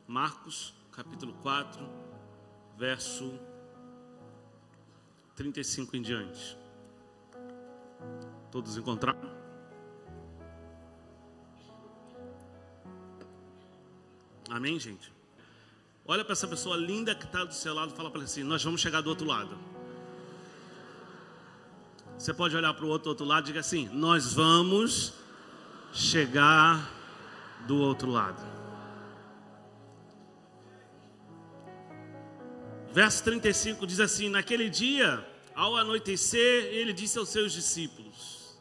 Marcos, capítulo 4, verso 35 em diante. Todos encontraram? Amém, gente? Olha para essa pessoa linda que está do seu lado e fala para ela assim: nós vamos chegar do outro lado. Você pode olhar para o outro lado e diga assim: nós vamos chegar do outro lado. Verso 35 diz assim: naquele dia, ao anoitecer, ele disse aos seus discípulos: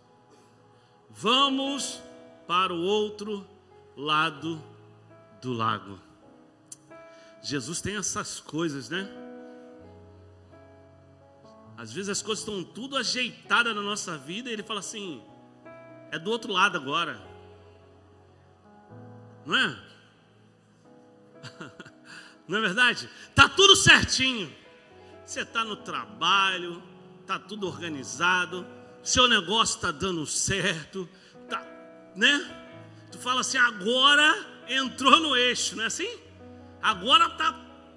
vamos para o outro lado do lago. Jesus tem essas coisas, né? Às vezes as coisas estão tudo ajeitadas na nossa vida e ele fala assim: é do outro lado agora. Não é? Não é verdade? Tá tudo certinho. Você está no trabalho, tá tudo organizado, seu negócio está dando certo, tá, né? Tu fala assim: agora entrou no eixo, não é assim? Agora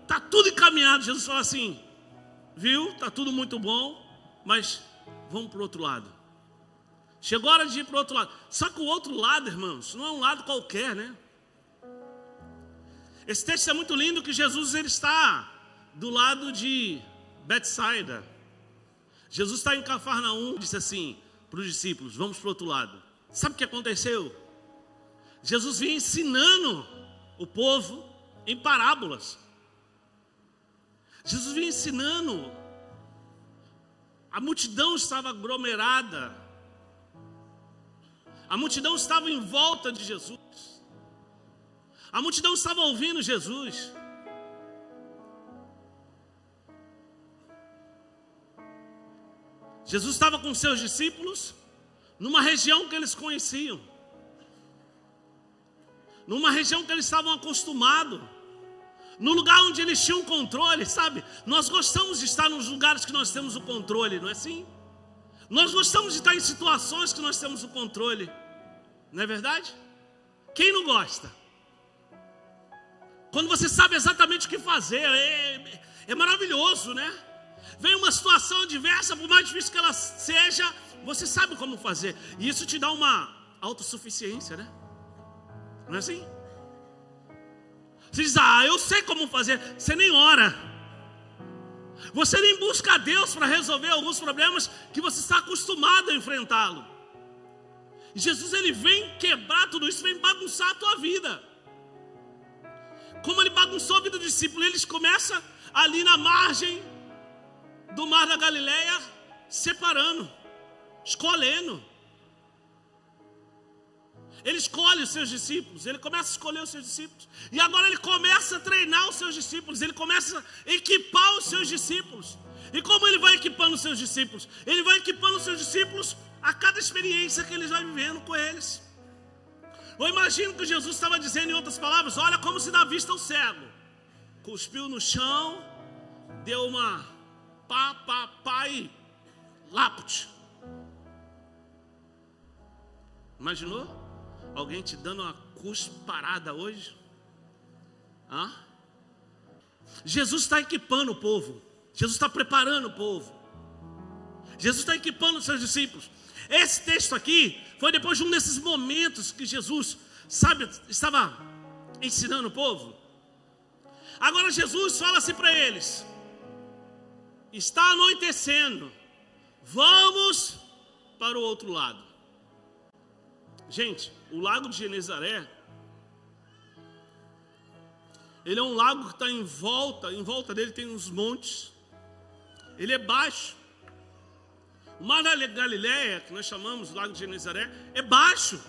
tá tudo encaminhado. Jesus fala assim: viu? Tá tudo muito bom, mas vamos para o outro lado. Chegou a hora de ir para o outro lado. Só que o outro lado, irmãos, não é um lado qualquer, né? Esse texto é muito lindo, que Jesus ele está do lado de Betsaida. Jesus está em Cafarnaum, disse assim para os discípulos: vamos para o outro lado. Sabe o que aconteceu? Jesus vinha ensinando o povo em parábolas. Jesus vinha ensinando. A multidão estava aglomerada. A multidão estava em volta de Jesus. A multidão estava ouvindo Jesus. Jesus estava com seus discípulos numa região que eles conheciam, numa região que eles estavam acostumados, no lugar onde eles tinham controle, sabe? Nós gostamos de estar nos lugares que nós temos o controle, não é assim? Nós gostamos de estar em situações que nós temos o controle, não é verdade? Quem não gosta? Quando você sabe exatamente o que fazer, é maravilhoso, né? Vem uma situação adversa, por mais difícil que ela seja, você sabe como fazer. E isso te dá uma autossuficiência, né? Não é assim? Você diz: ah, eu sei como fazer. Você nem ora. Você nem busca a Deus para resolver alguns problemas que você está acostumado a enfrentá-lo. E Jesus ele vem quebrar tudo isso, vem bagunçar a tua vida. Como ele bagunçou a vida do discípulo. Eles começam ali na margem do mar da Galileia, separando, escolhendo. Ele escolhe os seus discípulos, ele começa a escolher os seus discípulos. E agora ele começa a treinar os seus discípulos, ele começa a equipar os seus discípulos. E como ele vai equipando os seus discípulos? Ele vai equipando os seus discípulos a cada experiência que eles vão vivendo com eles. Eu imagino que Jesus estava dizendo, em outras palavras: olha como se dá vista ao cego. Cuspiu no chão, deu uma pá e laput. Imaginou? Alguém te dando uma cusparada hoje? Hã? Jesus está equipando o povo. Jesus está preparando o povo. Jesus está equipando os seus discípulos. Esse texto aqui foi depois de um desses momentos que Jesus, sabe, estava ensinando o povo. Agora Jesus fala assim para eles: está anoitecendo, vamos para o outro lado. Gente, o lago de Genezaré, ele é um lago que está em volta dele tem uns montes. Ele é baixo. O mar da Galileia, que nós chamamos de lago de Genezaré, é baixo.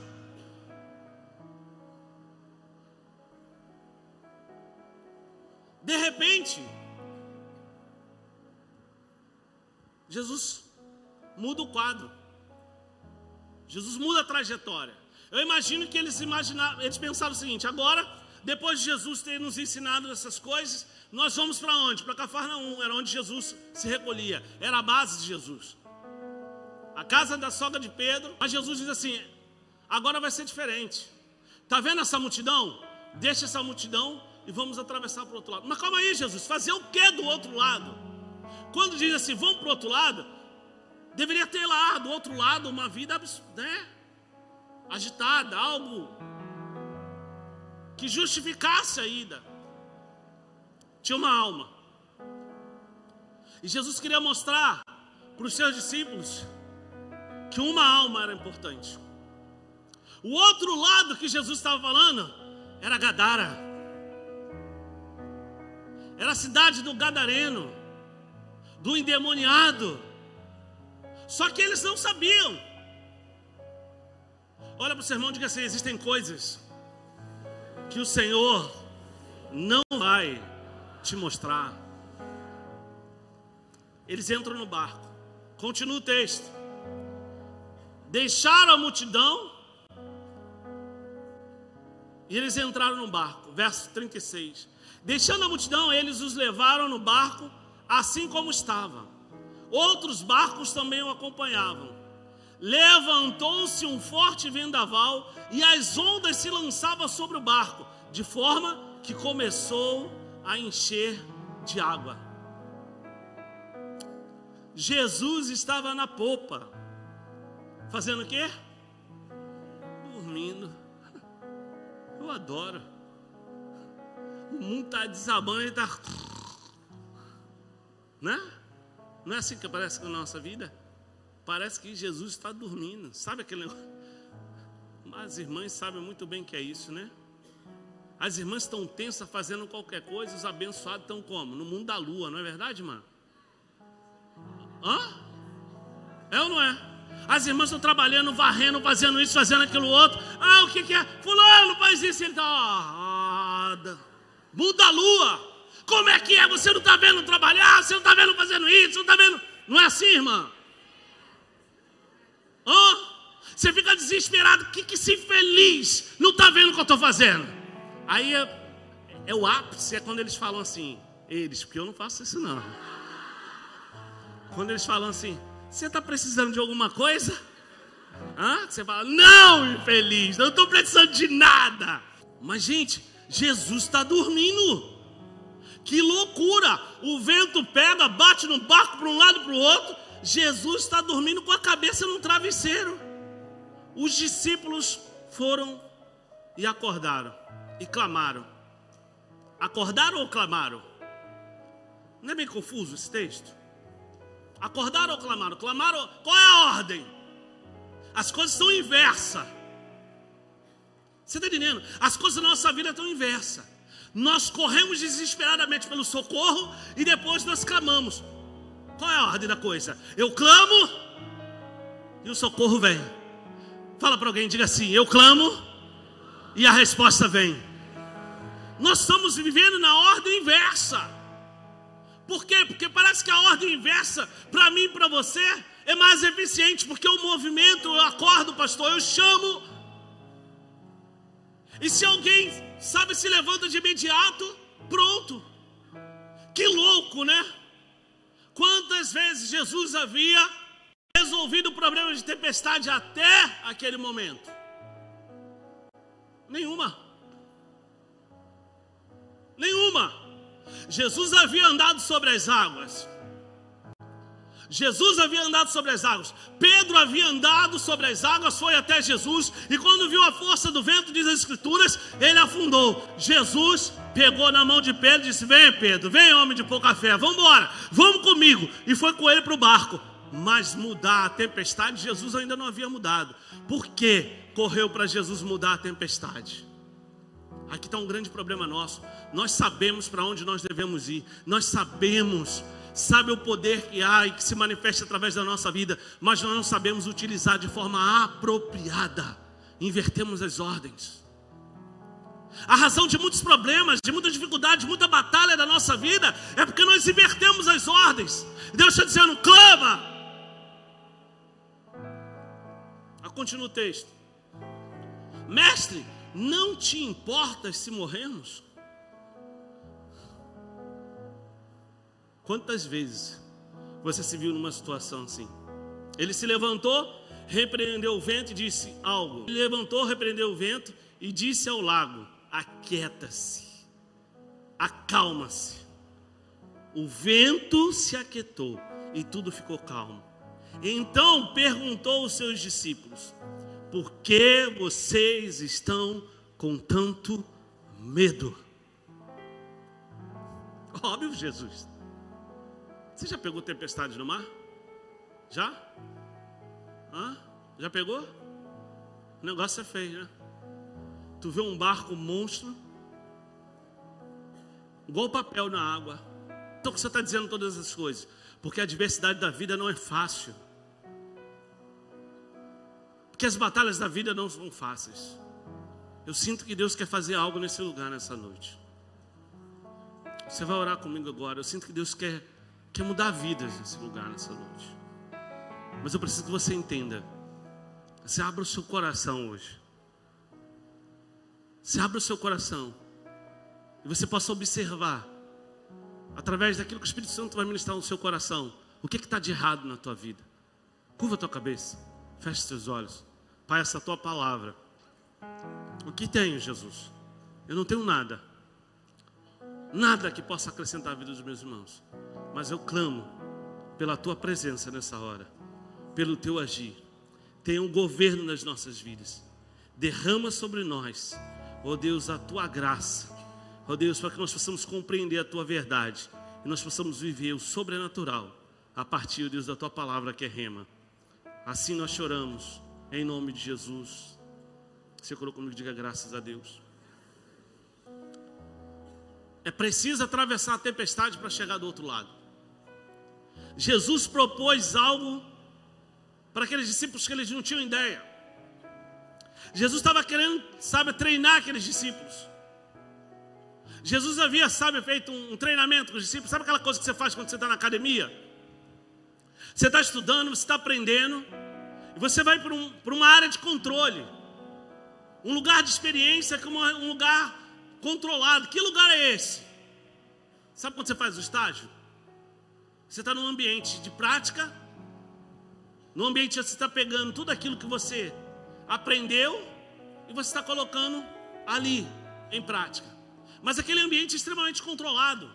De repente, Jesus muda o quadro. Jesus muda a trajetória. Eu imagino que eles pensaram o seguinte: agora, depois de Jesus ter nos ensinado essas coisas, nós vamos para onde? Para Cafarnaum, era onde Jesus se recolhia, era a base de Jesus, a casa da sogra de Pedro. Mas Jesus diz assim: agora vai ser diferente. Está vendo essa multidão? Deixa essa multidão e vamos atravessar para o outro lado. Mas calma aí, Jesus, fazer o que do outro lado? Quando diz assim, vamos para o outro lado, deveria ter lá do outro lado uma vida, né, agitada, algo que justificasse a ida. Tinha uma alma. E Jesus queria mostrar para os seus discípulos que uma alma era importante. O outro lado que Jesus estava falando era Gadara. Era a cidade do gadareno, do endemoniado. Só que eles não sabiam. Olha para o seu irmão e diga assim: existem coisas que o Senhor não vai te mostrar. Eles entram no barco. Continua o texto. Deixaram a multidão e eles entraram no barco. Verso 36. Deixando a multidão, eles os levaram no barco assim como estava. Outros barcos também o acompanhavam. Levantou-se um forte vendaval e as ondas se lançavam sobre o barco, de forma que começou a encher de água. Jesus estava na popa, fazendo o quê? Dormindo. Eu adoro. O mundo está desabando e está, né? Não é assim que parece com a nossa vida? Parece que Jesus está dormindo. Sabe aquele negócio? As irmãs sabem muito bem que é isso, né? As irmãs estão tensas fazendo qualquer coisa, os abençoados estão como? No mundo da lua, não é verdade, mano? Hã? É ou não é? As irmãs estão trabalhando, varrendo, fazendo isso, fazendo aquilo outro. Ah, o que que é? Fulano faz isso, ele está... mundo da lua. Como é que é? Você não está vendo trabalhar, você não está vendo fazendo isso, não está vendo... Não é assim, irmã? Hã? Você fica desesperado, que se feliz, não está vendo o que eu estou fazendo. Aí é o ápice, é quando eles falam assim, eles, porque eu não faço isso não. Quando eles falam assim, você está precisando de alguma coisa? Hã? Você fala, não, infeliz, não estou precisando de nada. Mas gente, Jesus está dormindo. Que loucura, o vento pega, bate no barco para um lado e para o outro. Jesus está dormindo com a cabeça num travesseiro. Os discípulos foram e acordaram e clamaram. Acordaram ou clamaram? Não é bem confuso esse texto? Acordaram ou clamaram? Clamaram, qual é a ordem? As coisas são inversas. Você está entendendo? As coisas da nossa vida estão inversas. Nós corremos desesperadamente pelo socorro e depois nós clamamos. Qual é a ordem da coisa? Eu clamo e o socorro vem. Fala para alguém, diga assim, eu clamo e a resposta vem. Nós estamos vivendo na ordem inversa. Por quê? Porque parece que a ordem inversa, para mim e para você, é mais eficiente. Porque o movimento, eu acordo, pastor, eu chamo. E se alguém, sabe, se levanta de imediato, pronto. Que louco, né? Quantas vezes Jesus havia resolvido o problema de tempestade até aquele momento? Nenhuma. Nenhuma. Jesus havia andado sobre as águas. Jesus havia andado sobre as águas. Pedro havia andado sobre as águas, foi até Jesus. E quando viu a força do vento, diz as escrituras, ele afundou. Jesus pegou na mão de Pedro e disse, vem Pedro, vem homem de pouca fé, vamos embora, vamos comigo. E foi com ele para o barco. Mas mudar a tempestade, Jesus ainda não havia mudado. Por que correu para Jesus mudar a tempestade? Aqui está um grande problema nosso. Nós sabemos para onde nós devemos ir. Nós sabemos, sabe o poder que há e que se manifesta através da nossa vida. Mas nós não sabemos utilizar de forma apropriada. Invertemos as ordens. A razão de muitos problemas, de muita dificuldade, de muita batalha da nossa vida é porque nós invertemos as ordens. Deus está dizendo, clama. Continua o texto. Mestre, não te importas se morrermos? Quantas vezes você se viu numa situação assim? Ele se levantou, repreendeu o vento e disse algo. Ele levantou, repreendeu o vento e disse ao lago, aquieta-se. acalma-se. O vento se aquietou e tudo ficou calmo. Então perguntou aos seus discípulos: por que vocês estão com tanto medo? Óbvio, Jesus. Você já pegou tempestade no mar? Já? Já pegou? O negócio é feio, né? Tu vê um barco monstro, igual papel na água. Então, que você está dizendo todas essas coisas? Porque a adversidade da vida não é fácil. Porque as batalhas da vida não são fáceis. Eu sinto que Deus quer fazer algo nesse lugar nessa noite. Você vai orar comigo agora. Eu sinto que Deus quer mudar vidas nesse lugar nessa noite. Mas eu preciso que você entenda. Você abra o seu coração hoje. Você abra o seu coração. E você possa observar, através daquilo que o Espírito Santo vai ministrar no seu coração, o que está de errado na tua vida. Curva a tua cabeça. Feche seus olhos. Pai, essa tua palavra. O que tenho, Jesus? Eu não tenho nada. Nada que possa acrescentar a vida dos meus irmãos. Mas eu clamo pela tua presença nessa hora. Pelo teu agir. Tenha um governo nas nossas vidas. Derrama sobre nós, ó Deus, a tua graça. Ó Deus, para que nós possamos compreender a tua verdade. E nós possamos viver o sobrenatural. A partir, ó Deus, da tua palavra que é rema. Assim nós choramos. Em nome de Jesus. Você colocou comigo, diga graças a Deus. É preciso atravessar a tempestade para chegar do outro lado. Jesus propôs algo para aqueles discípulos que eles não tinham ideia. Jesus estava querendo, treinar aqueles discípulos. Jesus havia, feito um treinamento com os discípulos. Sabe aquela coisa que você faz quando você está na academia? Você está estudando, você está aprendendo, e você vai para uma área de controle. Um lugar de experiência, como um lugar controlado. Que lugar é esse? Sabe quando você faz o estágio? Você está num ambiente de prática. No ambiente você está pegando tudo aquilo que você aprendeu e você está colocando ali em prática. Mas aquele ambiente é extremamente controlado.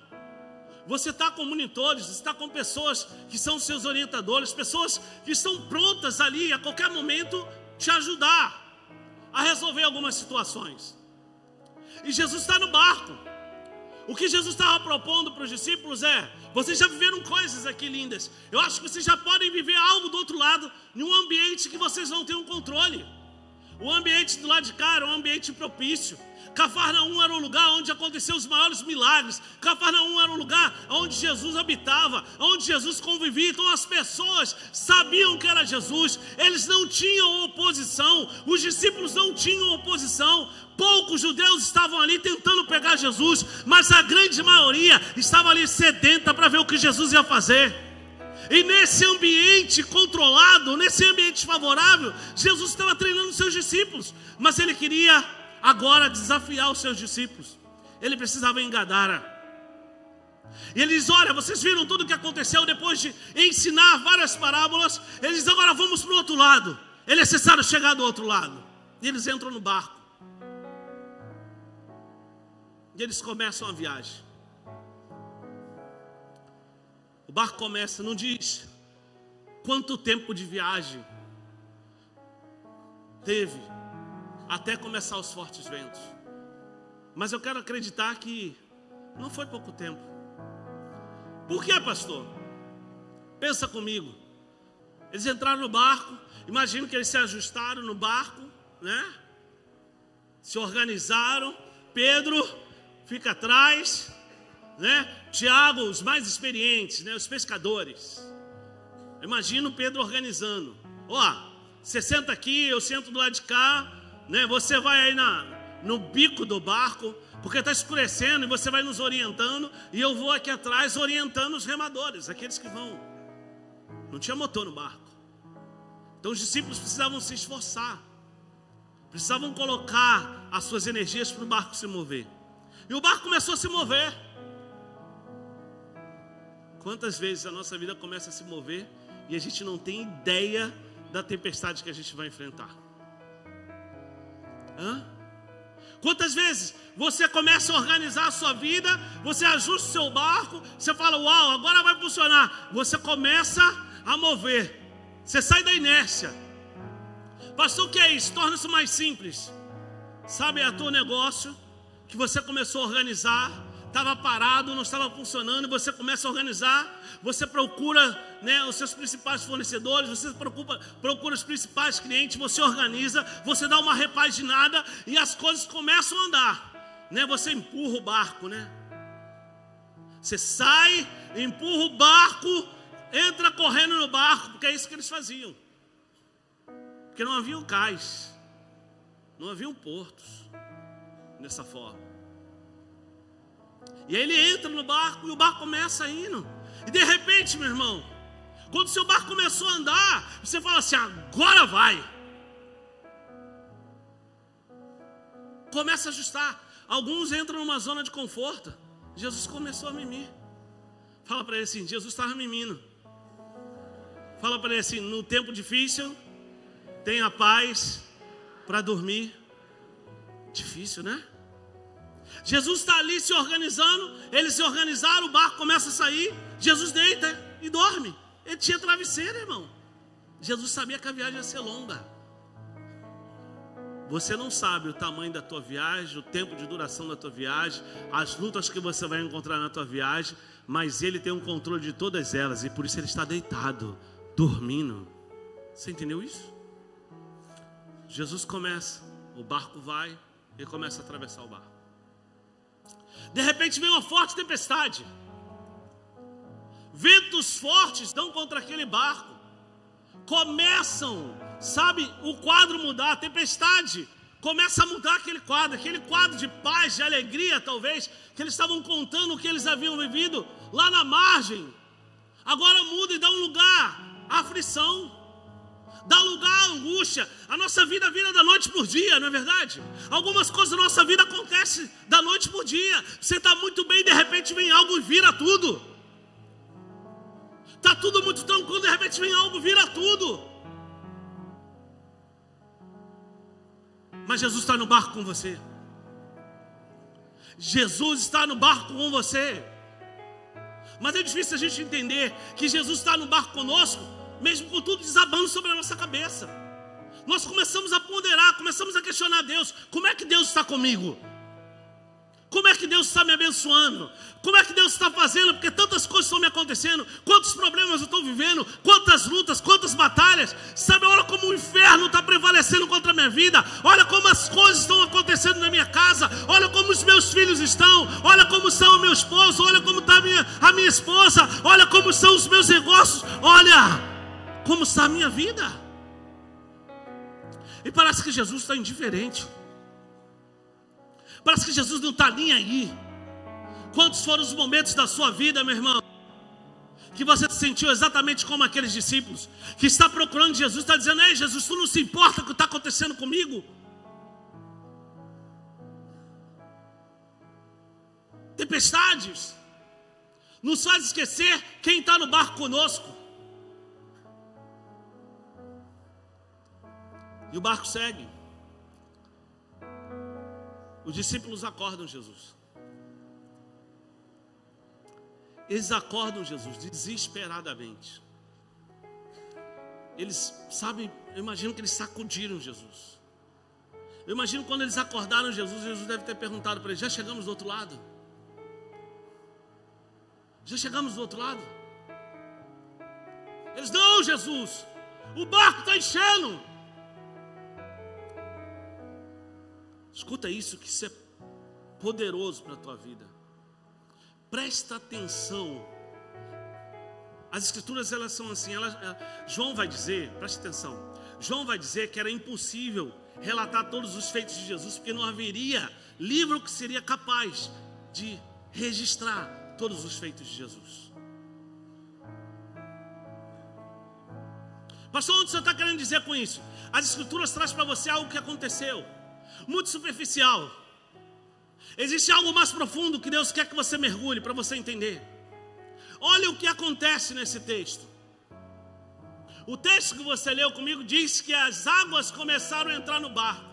Você está com monitores, você está com pessoas que são seus orientadores, pessoas que estão prontas ali a qualquer momento te ajudar a resolver algumas situações. E Jesus está no barco. O que Jesus estava propondo para os discípulos é: vocês já viveram coisas aqui lindas. Eu acho que vocês já podem viver algo do outro lado, em um ambiente que vocês não têm um controle. O ambiente do lado de cá era um ambiente propício. Cafarnaum era um lugar onde aconteciam os maiores milagres. Cafarnaum era um lugar onde Jesus habitava, onde Jesus convivia. Então as pessoas sabiam que era Jesus. Eles não tinham oposição. Os discípulos não tinham oposição. Poucos judeus estavam ali tentando pegar Jesus, mas a grande maioria estava ali sedenta para ver o que Jesus ia fazer. E nesse ambiente controlado, nesse ambiente favorável, Jesus estava treinando os seus discípulos. Mas ele queria agora desafiar os seus discípulos. Ele precisava em Gadara. E ele diz: olha, vocês viram tudo o que aconteceu depois de ensinar várias parábolas. Ele diz: agora vamos para o outro lado. É necessário chegar do outro lado. E eles entram no barco. E eles começam a viagem. O barco começa, não diz quanto tempo de viagem teve até começar os fortes ventos. Mas eu quero acreditar que não foi pouco tempo. Por quê, pastor? Pensa comigo. Eles entraram no barco. Imagino que eles se ajustaram no barco, né? Se organizaram. Pedro fica atrás, né? Tiago, os mais experientes, né? Os pescadores. Imagino Pedro organizando. Ó, você senta aqui, eu sento do lado de cá, né? Você vai aí no bico do barco, porque está escurecendo, e você vai nos orientando, e eu vou aqui atrás orientando os remadores, aqueles que vão. Não tinha motor no barco. Então os discípulos precisavam se esforçar, precisavam colocar as suas energias para o barco se mover. E o barco começou a se mover. Quantas vezes a nossa vida começa a se mover e a gente não tem ideia da tempestade que a gente vai enfrentar? Quantas vezes você começa a organizar a sua vida, você ajusta o seu barco, você fala, uau, agora vai funcionar. Você começa a mover, você sai da inércia. Pastor, o que é isso? Torna-se mais simples. Sabe, é o teu negócio que você começou a organizar, estava parado, não estava funcionando, e você começa a organizar, você procura, né, os seus principais fornecedores, você procura os principais clientes, você organiza, você dá uma repaginada e as coisas começam a andar, né? Você empurra o barco, né? Você sai, empurra o barco, entra correndo no barco, porque é isso que eles faziam. Porque não haviam cais, não haviam portos dessa forma. E aí ele entra no barco e o barco começa a ir. E de repente, meu irmão, quando o seu barco começou a andar, você fala assim, agora vai. Começa a ajustar. Alguns entram numa zona de conforto. Jesus começou a mimir. Fala para ele assim, Jesus estava mimindo. Fala para ele assim, no tempo difícil, tenha paz para dormir. Difícil, né? Jesus está ali se organizando, eles se organizaram, o barco começa a sair, Jesus deita e dorme. Ele tinha travesseiro, irmão. Jesus sabia que a viagem ia ser longa. Você não sabe o tamanho da tua viagem, o tempo de duração da tua viagem, as lutas que você vai encontrar na tua viagem, mas Ele tem um controle de todas elas, e por isso Ele está deitado, dormindo. Você entendeu isso? Jesus começa, o barco vai, ele começa a atravessar o barco. De repente vem uma forte tempestade. Ventos fortes dão contra aquele barco. Começam, sabe, o quadro mudar, a tempestade começa a mudar aquele quadro de paz, de alegria talvez, que eles estavam contando o que eles haviam vivido lá na margem. Agora muda e dá um lugar à aflição, dá lugar à angústia. A nossa vida vira da noite por dia, não é verdade? Algumas coisas da nossa vida acontecem da noite por dia. Você está muito bem, de repente vem algo e vira tudo. Está tudo muito tranquilo, de repente vem algo e vira tudo. Mas Jesus está no barco com você. Jesus está no barco com você. Mas é difícil a gente entender que Jesus está no barco conosco, mesmo com tudo desabando sobre a nossa cabeça. Nós começamos a ponderar, começamos a questionar Deus. Como é que Deus está comigo? Como é que Deus está me abençoando? Como é que Deus está fazendo? Porque tantas coisas estão me acontecendo. Quantos problemas eu estou vivendo? Quantas lutas, quantas batalhas. Sabe, olha como o inferno está prevalecendo contra a minha vida. Olha como as coisas estão acontecendo na minha casa. Olha como os meus filhos estão. Olha como está o meu esposo. Olha como está a minha esposa. Olha como são os meus negócios. Olha como está a minha vida. E parece que Jesus está indiferente. Parece que Jesus não está nem aí. Quantos foram os momentos da sua vida, meu irmão, que você se sentiu exatamente como aqueles discípulos, que está procurando Jesus, está dizendo, ei Jesus, tu não se importa com o que está acontecendo comigo? Tempestades nos faz esquecer quem está no barco conosco. E o barco segue. Os discípulos acordam Jesus. Eles acordam Jesus desesperadamente. Eles, sabe, eu imagino que eles sacudiram Jesus. Eu imagino quando eles acordaram Jesus, Jesus deve ter perguntado para eles, já chegamos do outro lado? Já chegamos do outro lado? Eles, não Jesus, o barco está enchendo. Escuta isso, que isso é poderoso para a tua vida. Presta atenção. As escrituras, elas são assim. João vai dizer, presta atenção. João vai dizer que era impossível relatar todos os feitos de Jesus, porque não haveria livro que seria capaz de registrar todos os feitos de Jesus. Pastor, onde você está querendo dizer com isso? As escrituras trazem para você algo que aconteceu muito superficial. Existe algo mais profundo que Deus quer que você mergulhe para você entender. Olha o que acontece nesse texto. O texto que você leu comigo diz que as águas começaram a entrar no barco.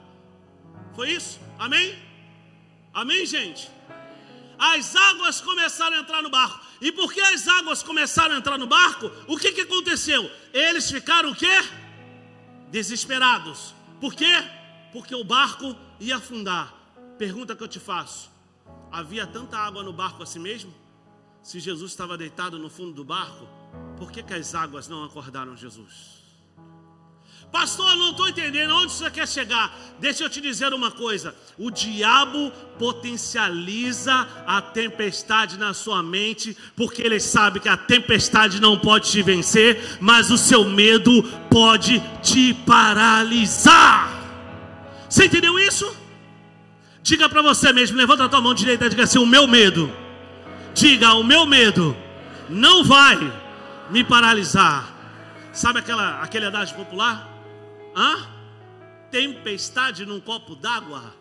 Foi isso? Amém? Amém, gente? As águas começaram a entrar no barco. E porque as águas começaram a entrar no barco, o que aconteceu? Eles ficaram o quê? Desesperados. Por quê? Porque o barco ia afundar. Pergunta que eu te faço: havia tanta água no barco assim mesmo? Se Jesus estava deitado no fundo do barco, por que as águas não acordaram Jesus? Pastor, eu não estou entendendo onde você quer chegar. Deixa eu te dizer uma coisa: o diabo potencializa a tempestade na sua mente, porque ele sabe que a tempestade não pode te vencer, mas o seu medo pode te paralisar. Você entendeu isso? Diga para você mesmo, levanta a tua mão direita e diga assim: o meu medo. Diga: o meu medo não vai me paralisar. Sabe aquele adágio popular? Tempestade num copo d'água.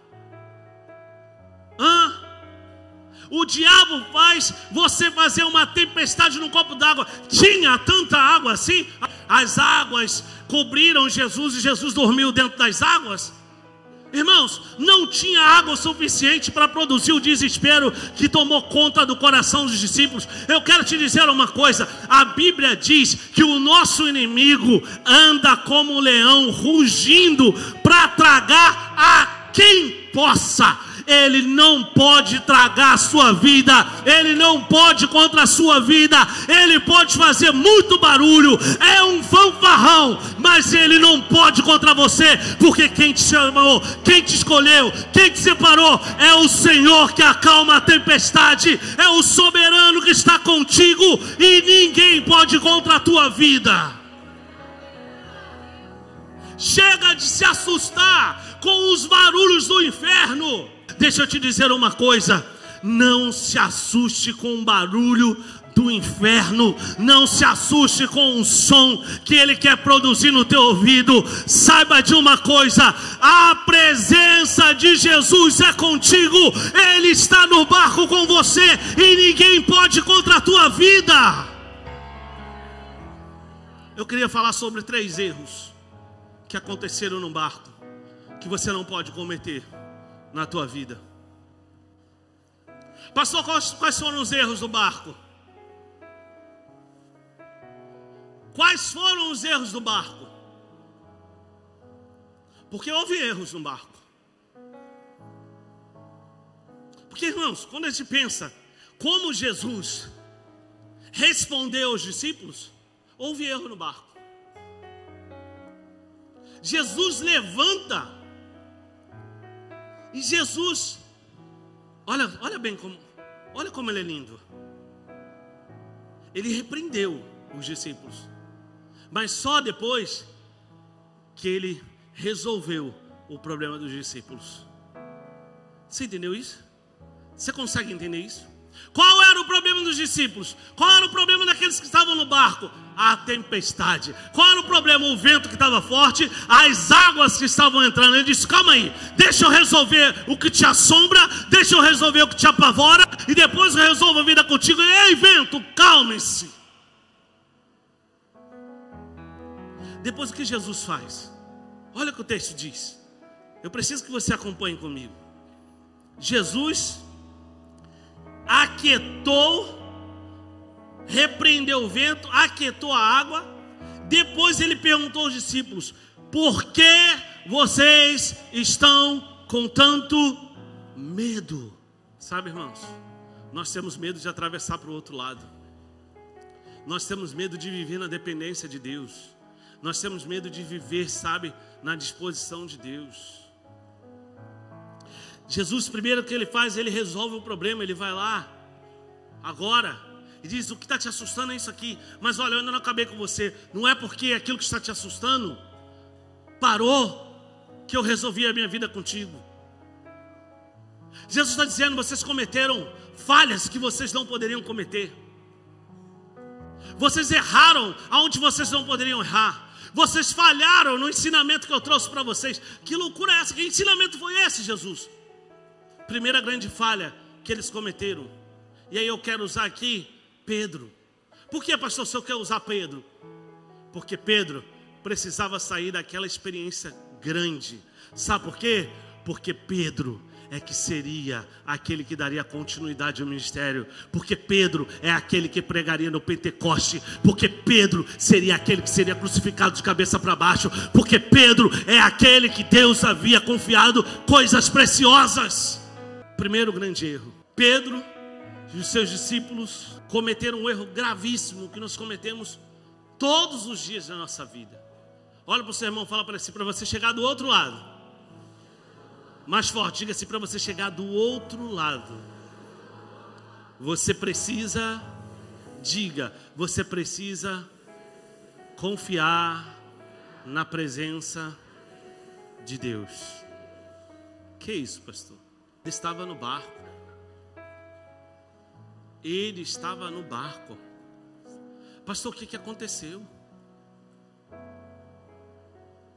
O diabo faz você fazer uma tempestade num copo d'água. Tinha tanta água assim? As águas cobriram Jesus e Jesus dormiu dentro das águas? Irmãos, não tinha água suficiente para produzir o desespero que tomou conta do coração dos discípulos. Eu quero te dizer uma coisa: a Bíblia diz que o nosso inimigo anda como um leão rugindo para tragar a quem possa. Ele não pode tragar a sua vida, ele não pode contra a sua vida. Ele pode fazer muito barulho, é um fanfarrão, mas ele não pode contra você, porque quem te chamou, quem te escolheu, quem te separou é o Senhor que acalma a tempestade, é o soberano que está contigo, e ninguém pode contra a tua vida. Chega de se assustar com os barulhos do inferno. Deixa eu te dizer uma coisa: não se assuste com o barulho do inferno, não se assuste com o som que ele quer produzir no teu ouvido. Saiba de uma coisa: a presença de Jesus é contigo, ele está no barco com você e ninguém pode contra a tua vida. Eu queria falar sobre 3 erros que aconteceram no barco, que você não pode cometer na tua vida. Pastor, quais foram os erros do barco? Quais foram os erros do barco? Porque houve erros no barco. Porque, irmãos, quando a gente pensa como Jesus respondeu aos discípulos, houve erro no barco. Jesus levanta e Jesus, olha bem olha como ele é lindo. Ele repreendeu os discípulos, mas só depois que ele resolveu o problema dos discípulos. Você entendeu isso? Você consegue entender isso? Qual era o problema dos discípulos? Qual era o problema daqueles que estavam no barco? A tempestade. Qual era o problema? O vento que estava forte, as águas que estavam entrando. Ele disse: calma aí, deixa eu resolver o que te assombra, deixa eu resolver o que te apavora, e depois eu resolvo a vida contigo. Ei, vento, calme-se. Depois o que Jesus faz? Olha o que o texto diz. Eu preciso que você acompanhe comigo. Jesus aquietou, repreendeu o vento, aquietou a água. Depois ele perguntou aos discípulos: por que vocês estão com tanto medo? Sabe, irmãos, nós temos medo de atravessar para o outro lado. Nós temos medo de viver na dependência de Deus. Nós temos medo de viver, sabe, na disposição de Deus. Jesus, primeiro que ele faz, ele resolve o problema. Ele vai lá agora e diz: o que está te assustando é isso aqui. Mas olha, eu ainda não acabei com você. Não é porque aquilo que está te assustando parou que eu resolvi a minha vida contigo. Jesus está dizendo: vocês cometeram falhas que vocês não poderiam cometer. Vocês erraram aonde vocês não poderiam errar. Vocês falharam no ensinamento que eu trouxe para vocês. Que loucura é essa? Que ensinamento foi esse, Jesus? Primeira grande falha que eles cometeram. E aí eu quero usar aqui Pedro. Por que, pastor, se eu quero usar Pedro? Porque Pedro precisava sair daquela experiência grande. Sabe por quê? Porque Pedro é que seria aquele que daria continuidade ao ministério, porque Pedro é aquele que pregaria no Pentecoste, porque Pedro seria aquele que seria crucificado de cabeça para baixo, porque Pedro é aquele que Deus havia confiado coisas preciosas. Primeiro grande erro: Pedro e os seus discípulos cometeram um erro gravíssimo que nós cometemos todos os dias da nossa vida. Olha para o seu irmão, fala para si, para você chegar do outro lado. Mais forte, diga assim: para você chegar do outro lado, você precisa, você precisa confiar na presença de Deus. Que isso, pastor? Ele estava no barco. Ele estava no barco. Pastor, o que aconteceu?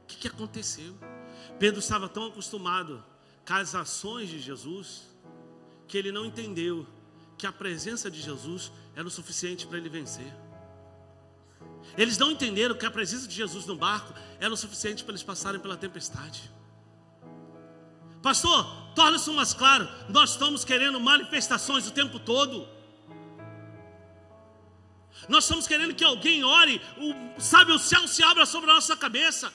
O que aconteceu? Pedro estava tão acostumado com as ações de Jesus que ele não entendeu que a presença de Jesus era o suficiente para ele vencer. Eles não entenderam que a presença de Jesus no barco era o suficiente para eles passarem pela tempestade. Pastor, torna-se mais claro, nós estamos querendo manifestações o tempo todo. Nós estamos querendo que alguém ore, o céu se abra sobre a nossa cabeça.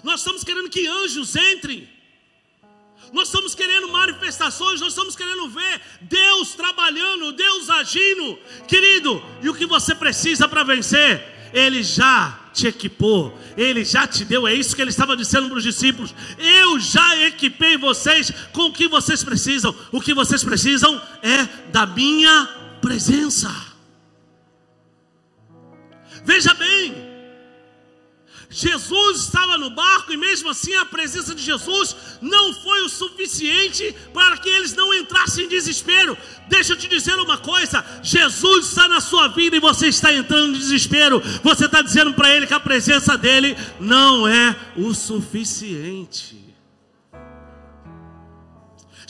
Nós estamos querendo que anjos entrem. Nós estamos querendo manifestações, nós estamos querendo ver Deus trabalhando, Deus agindo. Querido, e o que você precisa para vencer? Ele já te equipou, Ele já te deu. É isso que Ele estava dizendo para os discípulos: eu já equipei vocês com o que vocês precisam. O que vocês precisam é da minha presença. Veja bem, Jesus estava no barco e mesmo assim a presença de Jesus não foi o suficiente para que eles não entrassem em desespero. Deixa eu te dizer uma coisa: Jesus está na sua vida e você está entrando em desespero. Você está dizendo para Ele que a presença dEle não é o suficiente.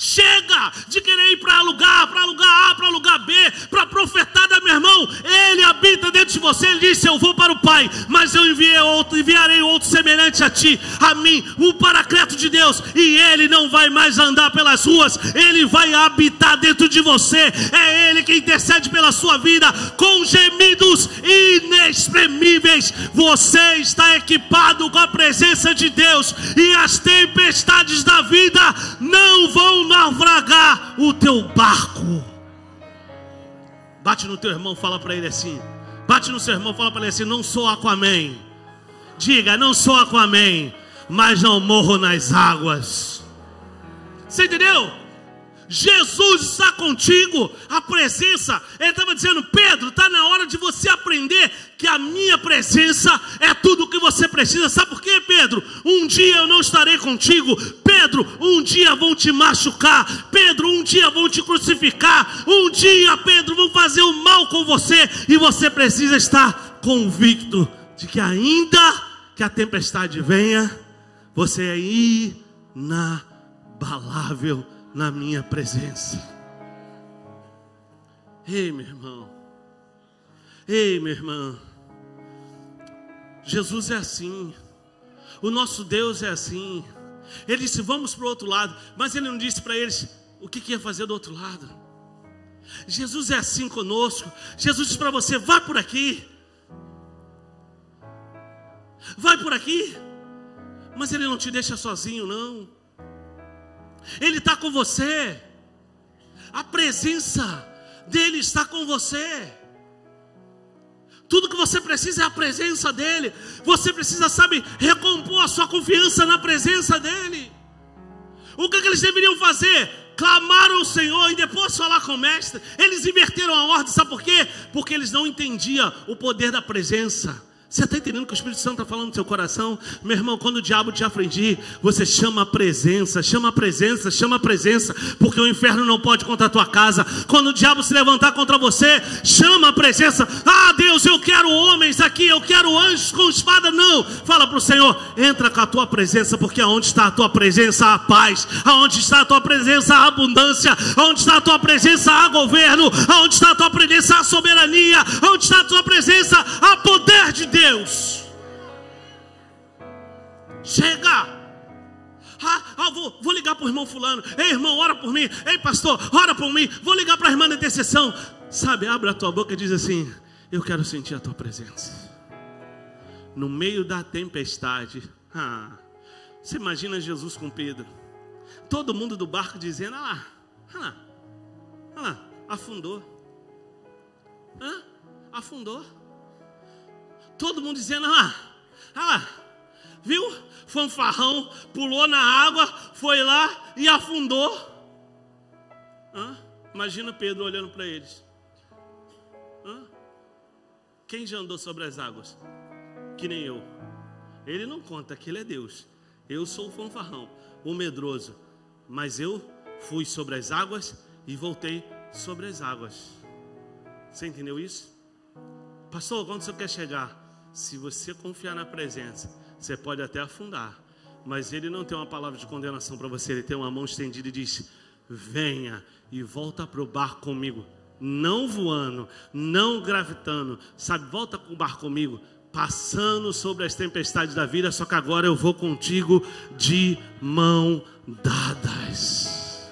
Chega de querer ir para lugar A, para lugar B, para profetada, meu irmão. Ele habita dentro de você. Ele disse: eu vou para o Pai, mas eu enviarei outro semelhante a ti, a mim, o Paracleto de Deus. E Ele não vai mais andar pelas ruas, Ele vai habitar dentro de você. É Ele que intercede pela sua vida com gemidos inexprimíveis. Você está equipado com a presença de Deus, e as tempestades da vida não vão naufragar o teu barco. Bate no teu irmão, fala para ele assim. Bate no seu irmão, fala para ele assim: não sou Aquaman. Diga: não sou Aquaman, mas não morro nas águas. Você entendeu? Jesus está contigo. A presença, Ele estava dizendo: Pedro, está na hora de você aprender que a minha presença é tudo o que você precisa. Sabe por quê, Pedro? Um dia eu não estarei contigo. Pedro, um dia vão te machucar. Pedro, um dia vão te crucificar. Um dia, Pedro, vão fazer o mal com você. E você precisa estar convicto de que ainda que a tempestade venha, você é inabalável na minha presença. Ei, meu irmão. Ei, minha irmã. Jesus é assim. O nosso Deus é assim. Ele disse: vamos para o outro lado. Mas Ele não disse para eles o que ia fazer do outro lado. Jesus é assim conosco. Jesus disse para você: vai por aqui. Vai por aqui. Mas Ele não te deixa sozinho, não. Ele está com você. A presença dEle está com você. Tudo que você precisa é a presença dEle. Você precisa, recompor a sua confiança na presença dEle. O que eles deveriam fazer? Clamaram ao Senhor e depois falar com o mestre. Eles inverteram a ordem, sabe por quê? Porque eles não entendiam o poder da presença. Você está entendendo que o Espírito Santo está falando no seu coração? Meu irmão, quando o diabo te afligir, você chama a presença, chama a presença, chama a presença, porque o inferno não pode contra a tua casa. Quando o diabo se levantar contra você, chama a presença. Ah, Deus, eu quero homens aqui, eu quero anjos com espada. Não, fala para o Senhor: entra com a tua presença, porque aonde está a tua presença há paz, aonde está a tua presença há abundância, aonde está a tua presença há governo, aonde está a tua presença há soberania, aonde está a tua presença há poder de Deus. Chega. Vou ligar para o irmão fulano. Ei, irmão, ora por mim. Ei, pastor, ora por mim. Vou ligar para a irmã da intercessão. Sabe, abre a tua boca e diz assim: eu quero sentir a tua presença no meio da tempestade. Você imagina Jesus com Pedro, todo mundo do barco dizendo: olha lá, afundou. Afundou. Todo mundo dizendo: olha lá, viu? Fanfarrão, pulou na água, foi lá e afundou. Imagina Pedro olhando para eles. Quem já andou sobre as águas? Que nem eu. Ele não conta que ele é Deus. Eu sou o fanfarrão, o medroso. Mas eu fui sobre as águas e voltei sobre as águas. Você entendeu isso? Pastor, quando você quer chegar? Se você confiar na presença, você pode até afundar, mas ele não tem uma palavra de condenação para você. Ele tem uma mão estendida e diz: venha e volta para o barco comigo. Não voando, não gravitando, sabe? Volta com o barco comigo, passando sobre as tempestades da vida. Só que agora eu vou contigo de mão dadas.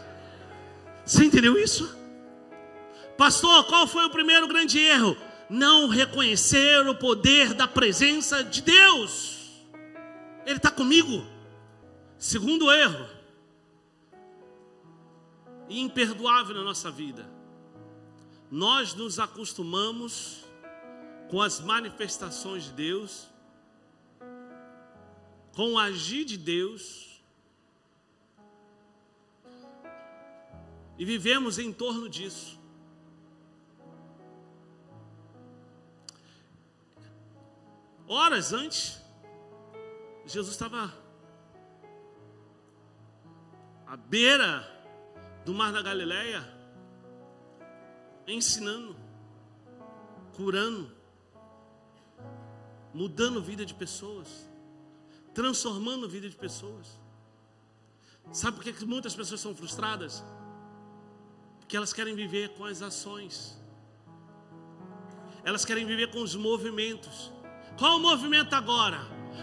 Você entendeu isso? Pastor, qual foi o primeiro grande erro? Não reconhecer o poder da presença de Deus. Ele está comigo. Segundo erro, imperdoável na nossa vida, nós nos acostumamos com as manifestações de Deus, com o agir de Deus, e vivemos em torno disso. Horas antes, Jesus estava à beira do mar da Galileia, ensinando, curando, mudando a vida de pessoas, transformando a vida de pessoas. Sabe por que muitas pessoas são frustradas? Porque elas querem viver com as ações, elas querem viver com os movimentos. Qual o movimento agora?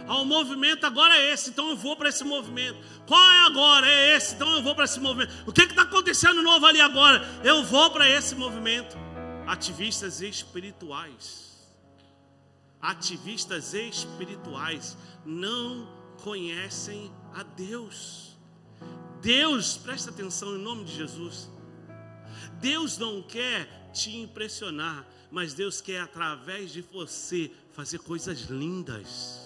O movimento agora é esse, então eu vou para esse movimento. Qual é agora? É esse, então eu vou para esse movimento. O que está acontecendo novo ali agora? Eu vou para esse movimento. Ativistas espirituais. Ativistas espirituais não conhecem a Deus. Deus, presta atenção em nome de Jesus. Deus não quer te impressionar, mas Deus quer, através de você, fazer coisas lindas.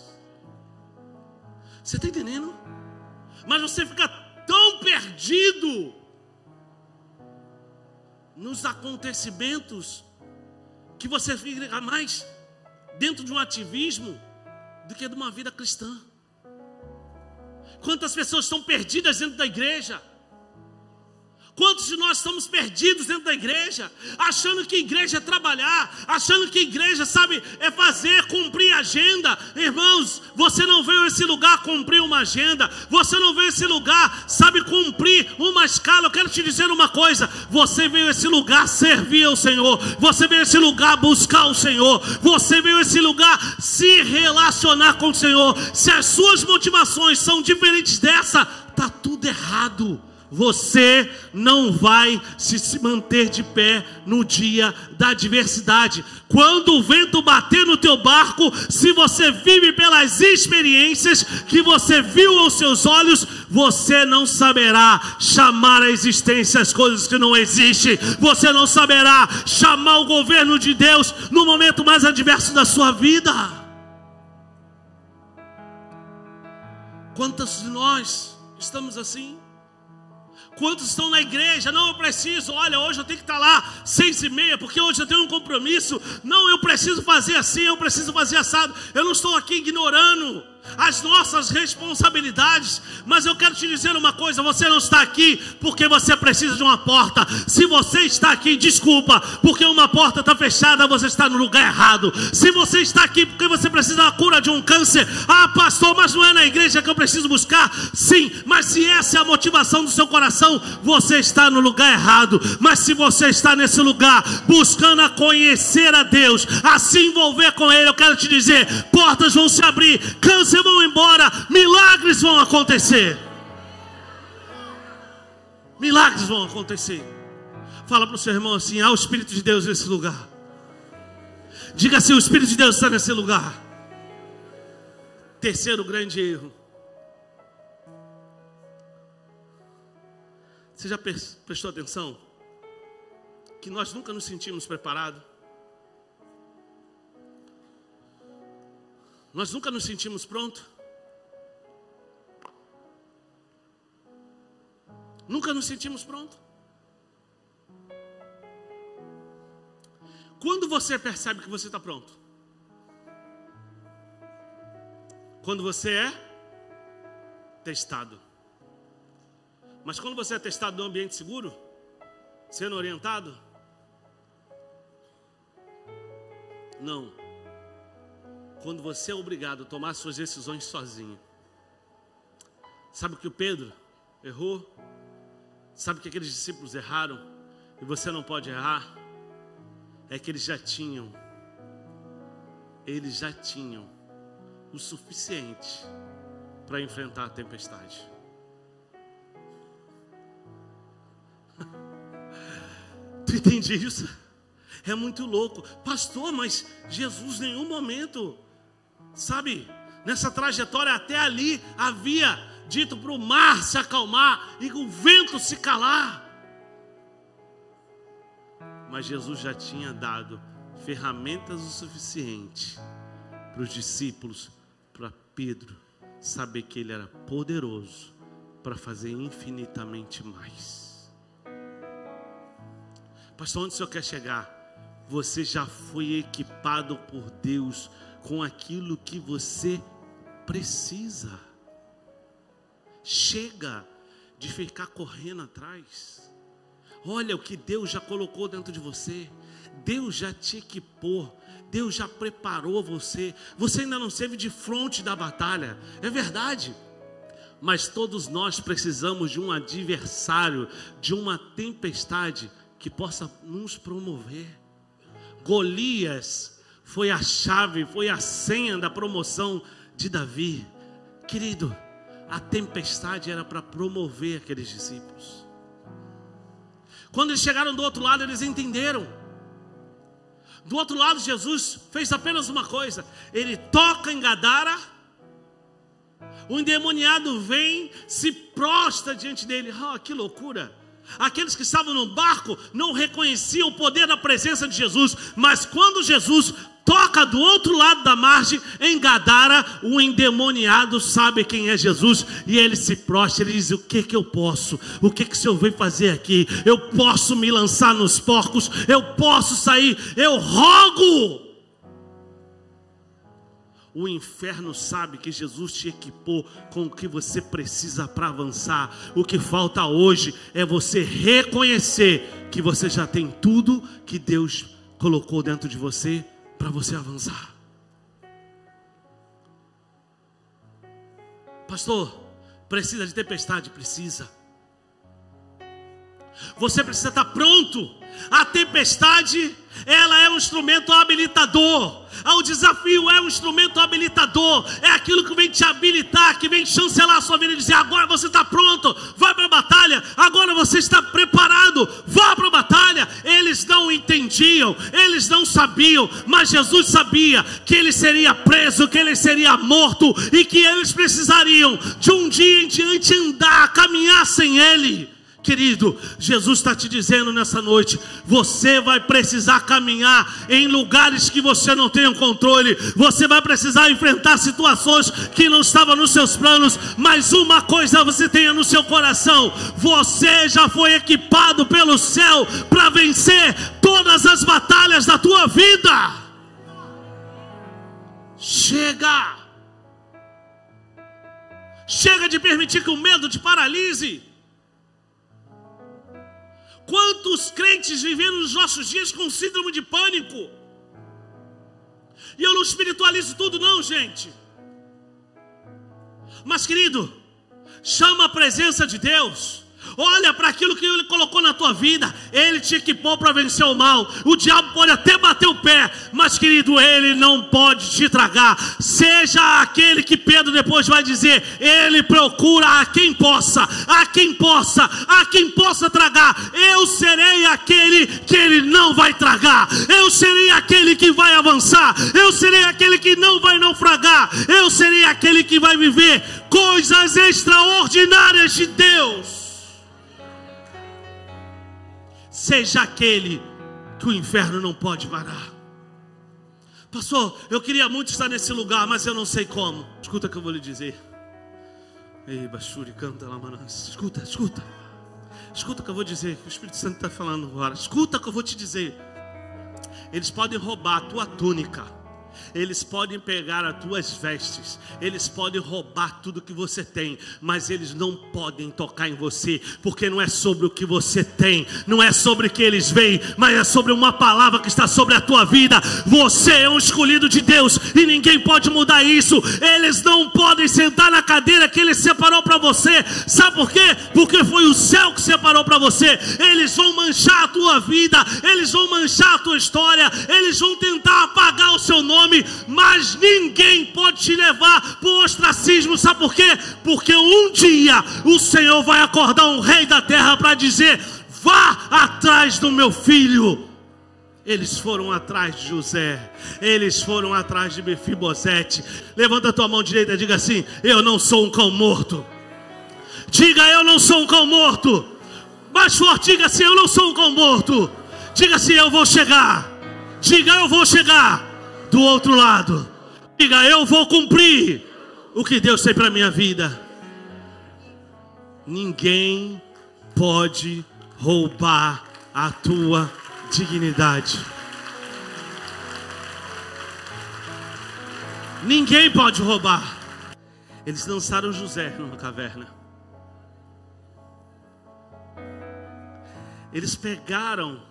Você está entendendo? Mas você fica tão perdido nos acontecimentos que você fica mais dentro de um ativismo do que de uma vida cristã. Quantas pessoas estão perdidas dentro da igreja? Quantos de nós estamos perdidos dentro da igreja, achando que igreja é trabalhar, achando que igreja, sabe, é fazer, cumprir agenda. Irmãos, você não veio a esse lugar cumprir uma agenda, você não veio a esse lugar, sabe, cumprir uma escala. Eu quero te dizer uma coisa: você veio a esse lugar servir ao Senhor, você veio a esse lugar buscar o Senhor, você veio a esse lugar se relacionar com o Senhor. Se as suas motivações são diferentes dessa, está tudo errado. Você não vai se manter de pé no dia da adversidade. Quando o vento bater no teu barco, se você vive pelas experiências que você viu aos seus olhos, você não saberá chamar à existência as coisas que não existem. Você não saberá chamar o governo de Deus no momento mais adverso da sua vida. Quantos de nós estamos assim? Quantos estão na igreja? Não, eu preciso, olha, hoje eu tenho que estar lá 6:30, porque hoje eu tenho um compromisso. Não, eu preciso fazer assim, eu preciso fazer assado. Eu não estou aqui ignorando as nossas responsabilidades, mas eu quero te dizer uma coisa: você não está aqui porque você precisa de uma porta. Se você está aqui, desculpa, porque uma porta está fechada, você está no lugar errado. Se você está aqui porque você precisa da cura de um câncer, pastor, mas não é na igreja que eu preciso buscar. Sim, mas se essa é a motivação do seu coração, você está no lugar errado. Mas se você está nesse lugar buscando a conhecer a Deus, a se envolver com Ele, eu quero te dizer: portas vão se abrir, câncer vão embora, milagres vão acontecer. Milagres vão acontecer. Fala para o seu irmão assim: há o Espírito de Deus nesse lugar. Diga assim: o Espírito de Deus está nesse lugar. Terceiro grande erro. Você já prestou atenção que nós nunca nos sentimos preparados? Nós nunca nos sentimos prontos? Nunca nos sentimos prontos? Quando você percebe que você está pronto? Quando você é testado. Mas quando você é testado num ambiente seguro, sendo orientado? Não. Quando você é obrigado a tomar suas decisões sozinho. Sabe o que o Pedro errou? Sabe o que aqueles discípulos erraram? E você não pode errar? É que eles já tinham o suficiente para enfrentar a tempestade. Tu entende isso? É muito louco. Pastor, mas Jesus em nenhum momento, sabe, nessa trajetória até ali, havia dito para o mar se acalmar e o vento se calar. Mas Jesus já tinha dado ferramentas o suficiente para os discípulos, para Pedro, saber que ele era poderoso para fazer infinitamente mais. Pastor, onde o senhor quer chegar? Você já foi equipado por Deus com aquilo que você precisa. Chega de ficar correndo atrás. Olha o que Deus já colocou dentro de você. Deus já te equipou. Deus já preparou você. Você ainda não esteve de frente da batalha. É verdade. Mas todos nós precisamos de um adversário, de uma tempestade que possa nos promover. Golias foi a chave, foi a senha da promoção de Davi. Querido, a tempestade era para promover aqueles discípulos. Quando eles chegaram do outro lado, eles entenderam. Do outro lado, Jesus fez apenas uma coisa. Ele toca em Gadara. O endemoniado vem, se prostra diante dele. Que loucura! Aqueles que estavam no barco não reconheciam o poder da presença de Jesus. Mas quando Jesus toca do outro lado da margem, em Gadara, o endemoniado sabe quem é Jesus, e ele se prostra, ele diz: o que eu posso? O que o Senhor veio fazer aqui? Eu posso me lançar nos porcos, eu posso sair, eu rogo. O inferno sabe que Jesus te equipou com o que você precisa para avançar. O que falta hoje é você reconhecer que você já tem tudo que Deus colocou dentro de você para você avançar. Pastor, precisa de tempestade? Precisa. Você precisa estar pronto. A tempestade, ela é um instrumento habilitador. O desafio é um instrumento habilitador. É aquilo que vem te habilitar, que vem chancelar a sua vida e dizer: agora você está pronto, vai para a batalha. Agora você está preparado, vá para a batalha. Eles não entendiam, eles não sabiam, mas Jesus sabia que ele seria preso, que ele seria morto, e que eles precisariam de um dia em diante andar, caminhar sem ele. Querido, Jesus está te dizendo nessa noite: você vai precisar caminhar em lugares que você não tem o controle. Você vai precisar enfrentar situações que não estavam nos seus planos. Mas uma coisa você tenha no seu coração: você já foi equipado pelo céu para vencer todas as batalhas da tua vida. Chega de permitir que o medo te paralise. Quantos crentes vivendo nos nossos dias com síndrome de pânico? E eu não espiritualizo tudo não, gente. Mas querido, chama a presença de Deus. Olha para aquilo que Ele colocou na tua vida, Ele te equipou para vencer o mal. O diabo pode até bater o pé, mas querido, ele não pode te tragar. Seja aquele que Pedro depois vai dizer: Ele procura a quem possa tragar. Eu serei aquele que Ele não vai tragar. Eu serei aquele que vai avançar. Eu serei aquele que não vai naufragar. Eu serei aquele que vai viver coisas extraordinárias de Deus. Seja aquele que o inferno não pode parar. Pastor, eu queria muito estar nesse lugar, mas eu não sei como. Escuta o que eu vou lhe dizer. Ei, Bachuri, canta lá, mano. Escuta o que eu vou dizer, que o Espírito Santo está falando agora. Escuta o que eu vou te dizer. Eles podem roubar a tua túnica, eles podem pegar as tuas vestes, eles podem roubar tudo que você tem, mas eles não podem tocar em você, porque não é sobre o que você tem, não é sobre o que eles veem, mas é sobre uma palavra que está sobre a tua vida. Você é um escolhido de Deus e ninguém pode mudar isso. Eles não podem sentar na cadeira que Ele separou para você. Sabe por quê? Porque foi o céu que separou para você. Eles vão manchar a tua vida, eles vão manchar a tua história, eles vão tentar apagar o seu nome, mas ninguém pode te levar para o ostracismo. Sabe por quê? Porque um dia o Senhor vai acordar um rei da terra para dizer: vá atrás do meu filho. Eles foram atrás de José, eles foram atrás de Mefibosete. Levanta a tua mão direita e diga assim: eu não sou um cão morto. Diga: eu não sou um cão morto. Mais forte, diga assim: eu não sou um cão morto. Diga assim: eu vou chegar. Diga: eu vou chegar do outro lado. Diga: eu vou cumprir o que Deus tem para minha vida. Ninguém pode roubar a tua dignidade. Ninguém pode roubar. Eles lançaram José numa caverna. Eles pegaram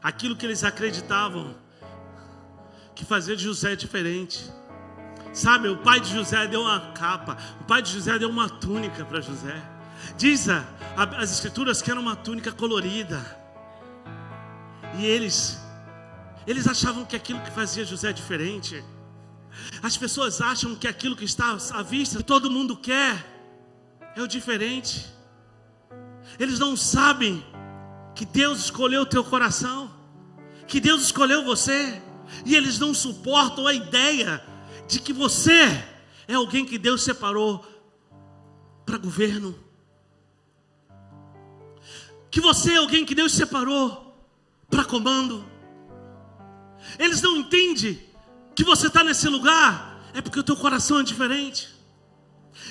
aquilo que eles acreditavam que fazia de José diferente. Sabe, o pai de José deu uma capa, o pai de José deu uma túnica para José. Diz as escrituras que era uma túnica colorida. E eles achavam que aquilo que fazia José diferente. As pessoas acham que aquilo que está à vista, que todo mundo quer, é o diferente. Eles não sabem que Deus escolheu o teu coração, que Deus escolheu você. E eles não suportam a ideia de que você é alguém que Deus separou para governo, que você é alguém que Deus separou para comando. Eles não entendem que você está nesse lugar é porque o teu coração é diferente.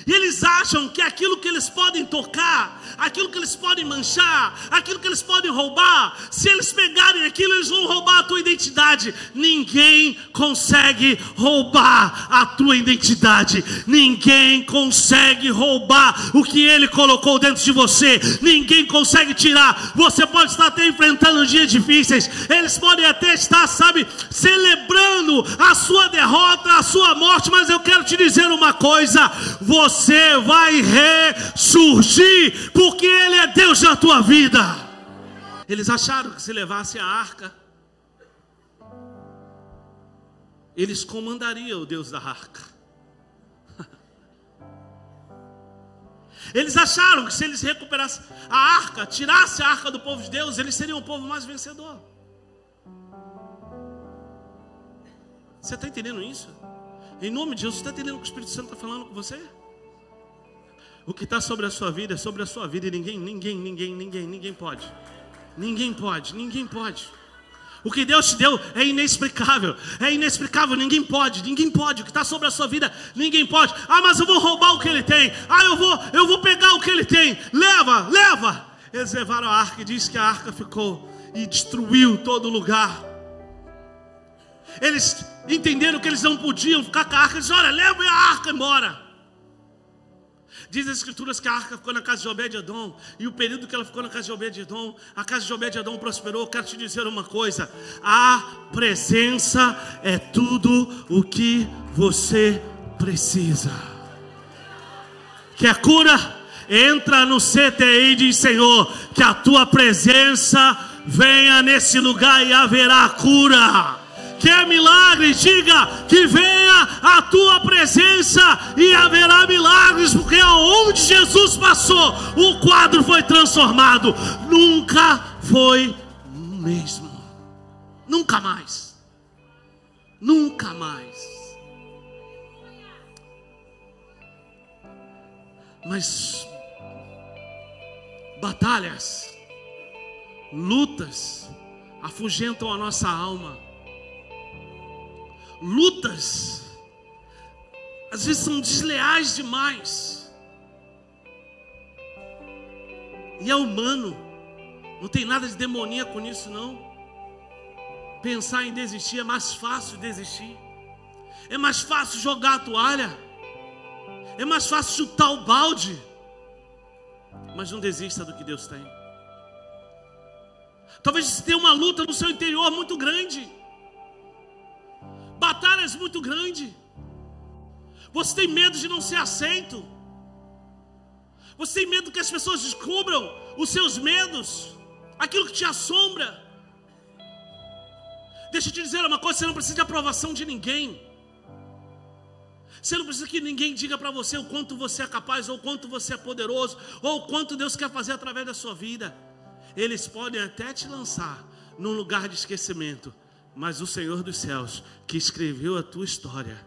E eles acham que aquilo que eles podem tocar, aquilo que eles podem manchar, aquilo que eles podem roubar, se eles pegarem aquilo, eles vão roubar a tua identidade. Ninguém consegue roubar a tua identidade. Ninguém consegue roubar o que Ele colocou dentro de você. Ninguém consegue tirar. Você pode estar até enfrentando dias difíceis. Eles podem até estar, celebrando a sua derrota, a sua morte. Mas eu quero te dizer uma coisa: você vai ressurgir, porque Ele é Deus na tua vida. Eles acharam que se levasse a arca, eles comandariam o Deus da arca. Eles acharam que se eles recuperassem a arca, tirassem a arca do povo de Deus, eles seriam o povo mais vencedor. Você está entendendo isso? Em nome de Jesus, você está entendendo o que o Espírito Santo está falando com você? O que está sobre a sua vida é sobre a sua vida. E ninguém pode. Ninguém pode. O que Deus te deu é inexplicável. Ninguém pode. O que está sobre a sua vida, ninguém pode. Ah, mas eu vou roubar o que ele tem. Ah, eu vou pegar o que ele tem. Leva. Eles levaram a arca e diz que a arca ficou e destruiu todo lugar. Eles entenderam que eles não podiam ficar com a arca. Eles disseram: olha, leva a arca embora. Diz as escrituras que a arca ficou na casa de Obed-edom. E o período que ela ficou na casa de Obed-edom, a casa de Obed-edom prosperou. Quero te dizer uma coisa: a presença é tudo o que você precisa. Quer cura? entra no CTI e diz: Senhor, que a tua presença venha nesse lugar e haverá cura. Quer milagre? Diga que venha a tua presença e haverá milagres, porque aonde Jesus passou, o quadro foi transformado. Nunca foi o mesmo. Nunca mais. Nunca mais. Mas batalhas, lutas afugentam a nossa alma. Lutas às vezes são desleais demais. E é humano. Não tem nada de demoníaco nisso não. Pensar em desistir é mais fácil desistir. É mais fácil jogar a toalha. É mais fácil chutar o balde. Mas não desista do que Deus tem. Talvez você tenha uma luta no seu interior muito grande. Batalhas muito grandes. Você tem medo de não ser aceito. Você tem medo que as pessoas descubram os seus medos, aquilo que te assombra. Deixa eu te dizer uma coisa: você não precisa de aprovação de ninguém. Você não precisa que ninguém diga para você o quanto você é capaz, ou o quanto você é poderoso, ou o quanto Deus quer fazer através da sua vida. Eles podem até te lançar num lugar de esquecimento, mas o Senhor dos céus, que escreveu a tua história,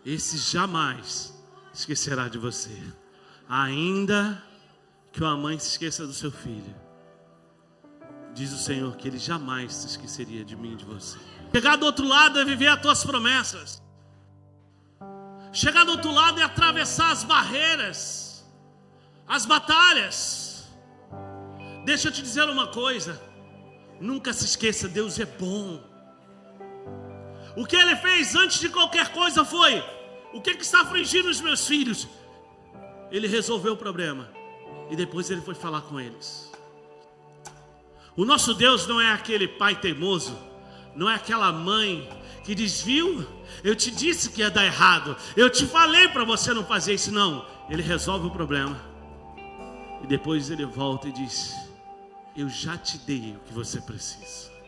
esse jamais esquecerá de você. Ainda que uma mãe se esqueça do seu filho, diz o Senhor que Ele jamais se esqueceria de mim e de você. Chegar do outro lado é viver as tuas promessas. Chegar do outro lado é atravessar as barreiras, as batalhas. Deixa eu te dizer uma coisa: nunca se esqueça, Deus é bom. O que Ele fez antes de qualquer coisa foi: o que está afligindo os meus filhos? Ele resolveu o problema e depois Ele foi falar com eles. O nosso Deus não é aquele pai teimoso, não é aquela mãe que diz: viu, eu te disse que ia dar errado, eu te falei para você não fazer isso. Não, Ele resolve o problema e depois Ele volta e diz: eu já te dei o que você precisa.